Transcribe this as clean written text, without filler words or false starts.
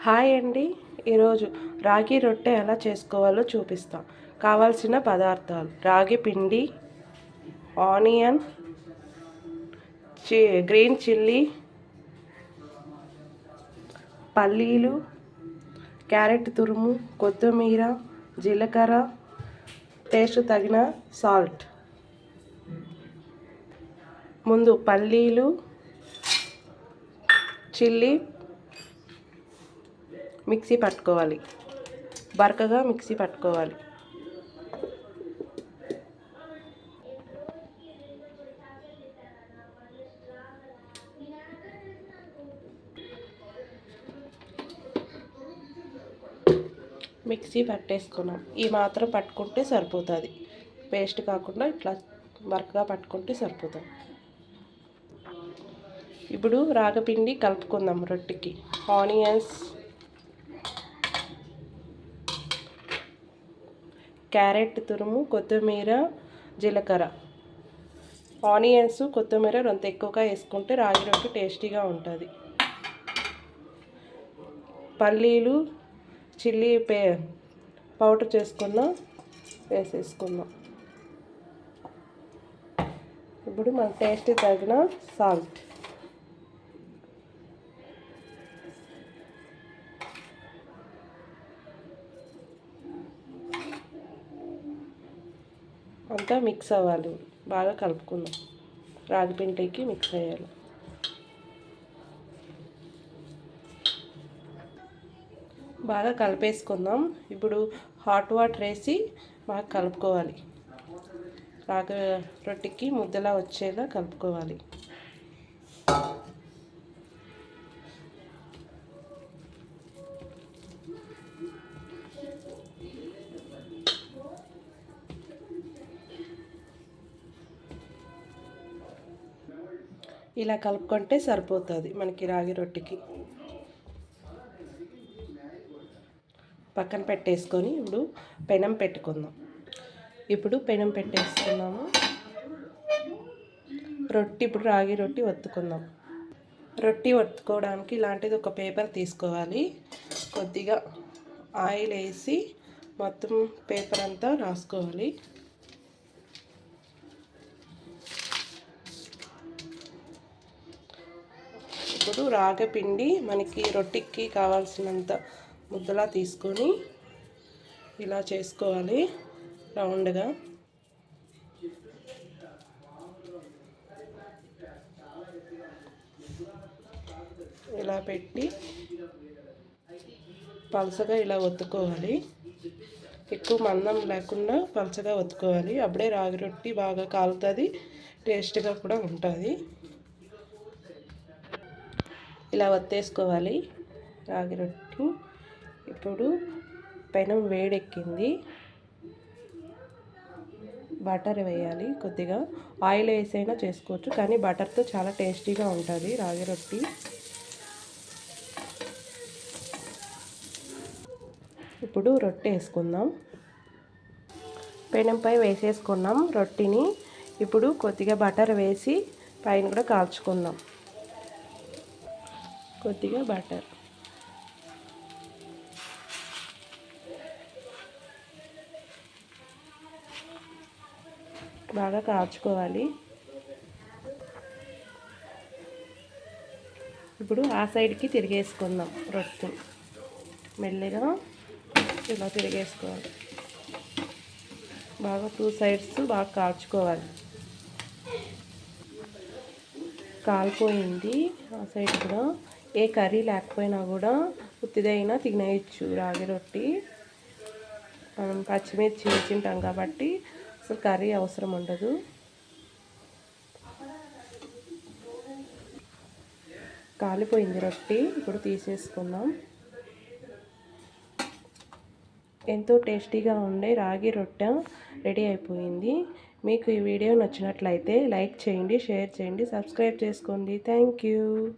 Hi అండి. ఈరోజు రాగి రొట్టె ఎలా చేసుకోవాలో చూపిస్తాం. కావాల్సిన పదార్థాలు: రాగి పిండి, ఆనియన్, గ్రీన్ చిల్లీ, పల్లీలు, క్యారెట్ తురుము, కొత్తిమీర, జీలకర్ర, టేస్ట్ తగిన సాల్ట్. ముందు పల్లీలు, చిల్లీ మిక్సీ పట్టుకోవాలి, బరకగా మిక్సీ పట్టుకోవాలి. మిక్సీ పట్టేసుకున్నాం. ఈ మాత్రం పట్టుకుంటే సరిపోతుంది. పేస్ట్ కాకుండా ఇట్లా బరకగా పట్టుకుంటే సరిపోతుంది. ఇప్పుడు రాగపిండి కలుపుకుందాం రొట్టెకి. ఆనియన్స్, క్యారెట్ తురుము, కొత్తిమీర, జీలకర్ర. ఆనియన్స్, కొత్తిమీర రొంత ఎక్కువగా వేసుకుంటే రాగి రొట్టె టేస్టీగా ఉంటుంది. పల్లీలు, చిల్లీ పౌడర్ వేసేసుకుందాం. ఇప్పుడు మన టేస్ట్ తగిన సాల్ట్. అంతా మిక్స్ అవ్వాలి. బాగా కలుపుకుందాం. రాగి పిండికి మిక్స్ అయ్యాలి. బాగా కలిపేసుకుందాం. ఇప్పుడు హాట్ వాటర్ వేసి బాగా కలుపుకోవాలి. రాగి రొట్టెకి ముద్దలా వచ్చేలా కలుపుకోవాలి. ఇలా కలుపుకుంటే సరిపోతుంది మనకి రాగి రొట్టెకి. పక్కన పెట్టేసుకొని ఇప్పుడు పెనం పెట్టుకుందాం. పెట్టేసుకున్నాము. ఇప్పుడు రాగి రొట్టె ఒత్తుకుందాం. రొట్టె ఒత్తుకోవడానికి ఇలాంటిది ఒక పేపర్ తీసుకోవాలి. కొద్దిగా ఆయిల్ వేసి మొత్తం పేపర్ అంతా రాసుకోవాలి. ఇప్పుడు రాగపిండి మనకి రొట్టెకి కావాల్సినంత ముద్దలా తీసుకొని ఇలా చేసుకోవాలి రౌండ్గా. ఇలా పెట్టి పలచగా ఇలా ఒత్తుకోవాలి. ఎక్కువ మందం లేకుండా పలచగా ఒత్తుకోవాలి. అప్పుడే రాగి రొట్టె బాగా కాలుతుంది, టేస్ట్గా కూడా ఉంటుంది. ఇలా ఒత్తేసుకోవాలి రాగి రొట్టె. ఇప్పుడు పెనం వేడెక్కింది. బటర్ వేయాలి. కొద్దిగా ఆయిల్ వేసైనా చేసుకోవచ్చు, కానీ బటర్తో చాలా టేస్టీగా ఉంటుంది రాగి రొట్టె. ఇప్పుడు రొట్టె వేసుకుందాం. పెనంపై వేసేసుకున్నాం రొట్టెని. ఇప్పుడు కొద్దిగా బటర్ వేసి పైన కూడా కాల్చుకుందాం. కొద్దిగా బటర్. బాగా కాల్చుకోవాలి. ఇప్పుడు ఆ సైడ్కి తిరిగేసుకుందాం. రొట్టె మెల్లిగా ఇలా తిరిగేసుకోవాలి. బాగా 2 సైడ్స్ బాగా కాల్చుకోవాలి. కాలిపోయింది ఆ సైడ్ కూడా. ఏ కర్రీ లేకపోయినా కూడా ఉత్తిదైనా తినేయచ్చు రాగి రొట్టె. మనం పచ్చిమిర్చి తింటాం కాబట్టి అసలు కర్రీ అవసరం ఉండదు. కాలిపోయింది రొట్టె. ఇప్పుడు తీసేసుకుందాం. ఎంతో టేస్టీగా ఉండే రాగి రొట్టె రెడీ అయిపోయింది. మీకు ఈ వీడియో నచ్చినట్లయితే లైక్ చేయండి, షేర్ చేయండి, సబ్స్క్రైబ్ చేసుకోండి. Thank you.